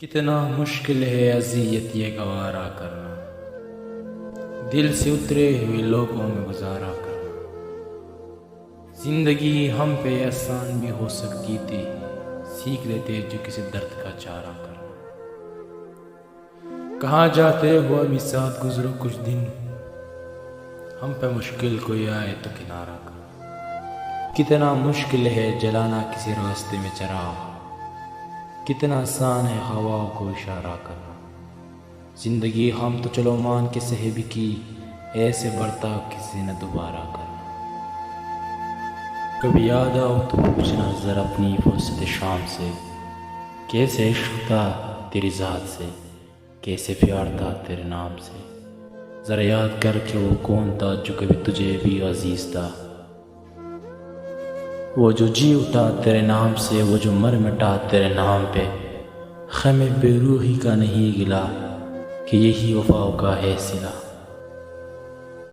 کتنا مشکل ہے اذیت یہ گوارا کرنا، دل سے اترے ہوئے لوگوں میں گزارا کرنا۔ زندگی ہم پہ آسان بھی ہو سکتی تھی، سیکھ لیتے جو کسی درد کا چارہ کرنا۔ کہاں جاتے ہو ابھی ساتھ گزرو کچھ دن، ہم پہ مشکل کوئی آئے تو کنارہ کرنا۔ کتنا مشکل ہے جلانا کسی راستے میں چراغ، کتنا آسان ہے ہواؤں کو اشارہ کرنا۔ زندگی ہم تو چلو مان کے سہے بھی کی، ایسے برتاؤ کسی نے دوبارہ کرنا۔ کبھی یاد آؤ تو پوچھنا ذرا اپنی فرصت شام سے، کیسے عشق تھا تیری ذات سے، کیسے پیار تھا تیرے نام سے۔ ذرا یاد کر کے وہ کون تھا جو کبھی تجھے بھی عزیز تھا، وہ جو جی اٹھا تیرے نام سے، وہ جو مر مٹا تیرے نام پہ۔ خم بے روحی کا نہیں گلا کہ یہی وفاؤں کا ہے صلہ۔